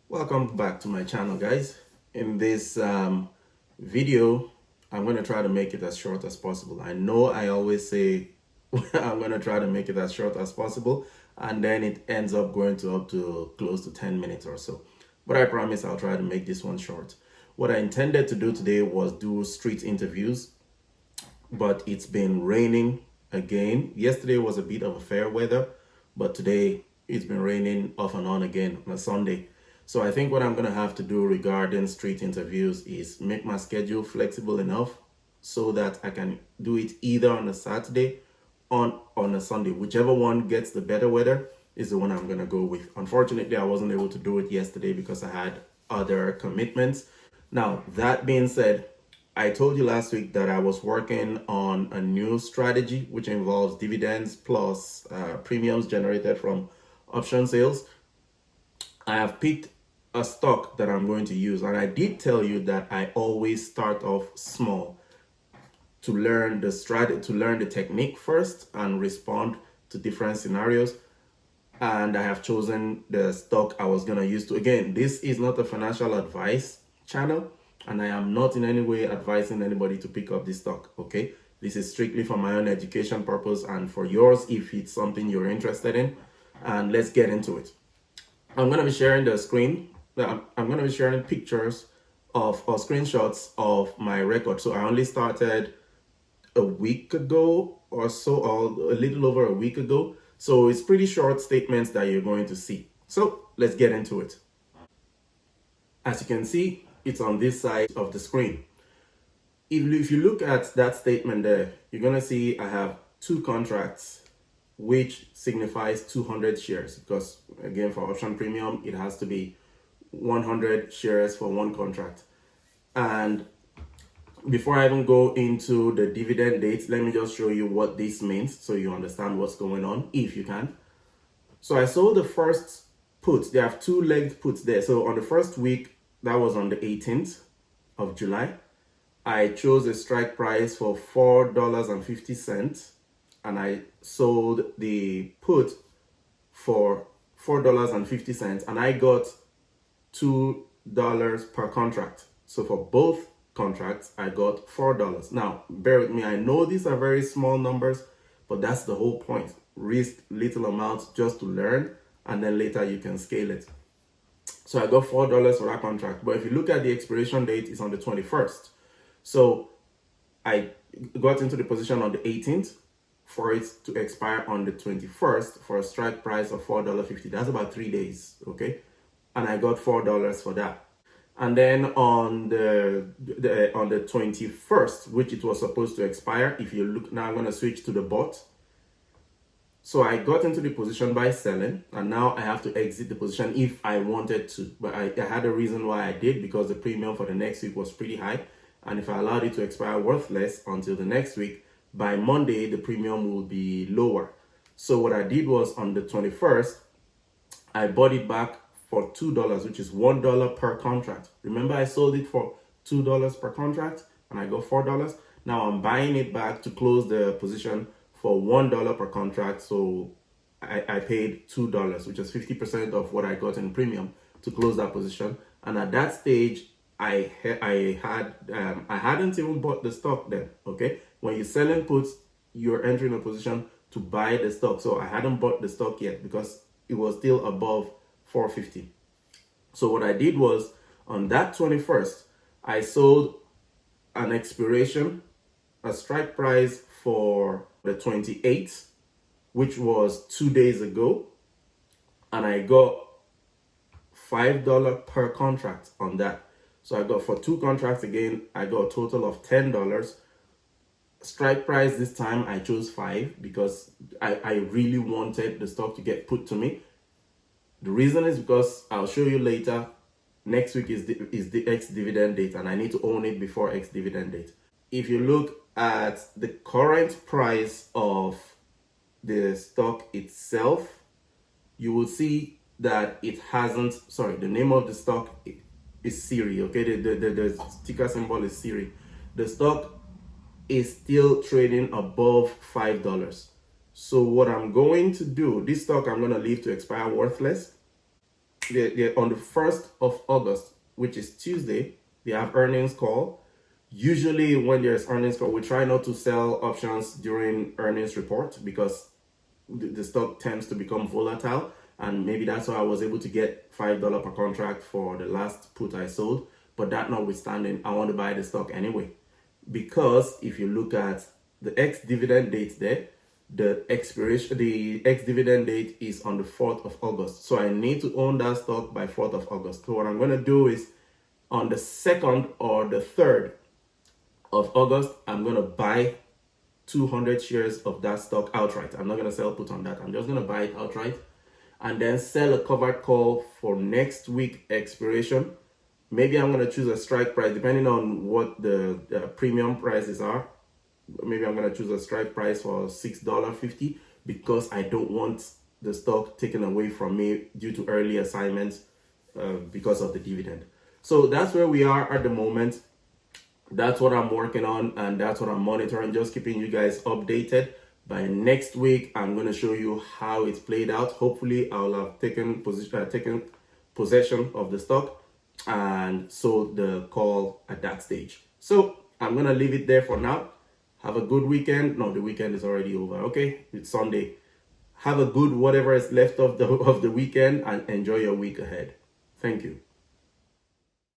Welcome back to my channel, guys. In this video, I'm going to try to make it as short as possible. I know I always say I'm going to try to make it as short as possible, and then it ends up going to up to close to 10 minutes or so. But I promise I'll try to make this one short. What I intended to do today was do street interviews, but it's been raining again. Yesterday was a bit of a fair weather, but today it's been raining off and on again on a Sunday. So I think what I'm going to have to do regarding street interviews is make my schedule flexible enough so that I can do it either on a Saturday or on a Sunday. Whichever one gets the better weather is the one I'm going to go with. Unfortunately, I wasn't able to do it yesterday because I had other commitments. Now, that being said, I told you last week that I was working on a new strategy which involves dividends plus premiums generated from option sales. I have picked a stock that I'm going to use, and I did tell you that I always start off small to learn the strategy, to learn the technique first and respond to different scenarios. And I have chosen the stock I was going to use to. Again, this is not a financial advice channel, and I am not in any way advising anybody to pick up this stock, okay? This is strictly for my own education purpose and for yours if it's something you're interested in. And let's get into it. I'm going to be sharing the screen. I'm going to be sharing pictures of or screenshots of my record. So I only started a week ago or so, or a little over a week ago. So it's pretty short statements that you're going to see. So let's get into it. As you can see, it's on this side of the screen. If you look at that statement there, you're going to see I have two contracts, which signifies 200 shares, because again, for option premium, it has to be 100 shares for one contract. And before I even go into the dividend dates, let me just show you what this means so you understand what's going on, if you can. So I sold the first put. They have two-legged puts there. So on the first week, that was on the 18th of July, I chose a strike price for $4.50, and I sold the put for $4.50, and I got $2 per contract. So for both contracts, I got $4. Now, bear with me. I know these are very small numbers, but that's the whole point. Risk little amounts just to learn, and then later you can scale it. So I got $4 for that contract. But if you look at the expiration date, it's on the 21st. So I got into the position on the 18th for it to expire on the 21st for a strike price of $4.50. That's about 3 days, okay? And I got $4 for that. And then on the 21st, which it was supposed to expire, if you look now, I'm going to switch to the bot. So I got into the position by selling, and now I have to exit the position if I wanted to. But I had a reason why I did, because the premium for the next week was pretty high. And if I allowed it to expire worthless until the next week, by Monday, the premium will be lower. So what I did was on the 21st, I bought it back for $2, which is $1 per contract. Remember, I sold it for $2 per contract and I got $4. Now I'm buying it back to close the position for $1 per contract. So I paid $2, which is 50% of what I got in premium to close that position. And at that stage, I hadn't even bought the stock then. Okay, when you're selling puts, you're entering a position to buy the stock. So I hadn't bought the stock yet because it was still above 450. So what I did was on that 21st, I sold an expiration, a strike price for the 28th, which was 2 days ago, and I got $5 per contract on that. So I got, for two contracts again, I got a total of $10. Strike price this time, I chose 5 because I really wanted the stock to get put to me. The reason is because I'll show you later, next week is the ex-dividend date, and I need to own it before ex-dividend date. If you look at the current price of the stock itself, you will see that it hasn't, sorry, the name of the stock is Siri, okay? The ticker symbol is Siri. The stock is still trading above $5. So what I'm going to do, this stock I'm going to leave to expire worthless. on the 1st of August, which is Tuesday, they have earnings call. Usually when there's earnings call, we try not to sell options during earnings report because the stock tends to become volatile, and maybe that's why I was able to get $5 per contract for the last put I sold. But that notwithstanding, I want to buy the stock anyway, because if you look at the ex-dividend date there, the ex-dividend date is on the 4th of August. So I need to own that stock by 4th of August. So what I'm going to do is on the 2nd or the 3rd of August, I'm going to buy 200 shares of that stock outright. I'm not going to sell put on that. I'm just going to buy it outright and then sell a covered call for next week expiration. Maybe I'm going to choose a strike price depending on what the premium prices are. Maybe I'm going to choose a strike price for $6.50 because I don't want the stock taken away from me due to early assignments because of the dividend. So that's where we are at the moment. That's what I'm working on, and that's what I'm monitoring, just keeping you guys updated. By next week, I'm going to show you how it's played out. Hopefully, I'll have taken possession of the stock and sold the call at that stage. So I'm going to leave it there for now. Have a good weekend. No, the weekend is already over. Okay, it's Sunday. Have a good whatever is left of the weekend and enjoy your week ahead. Thank you.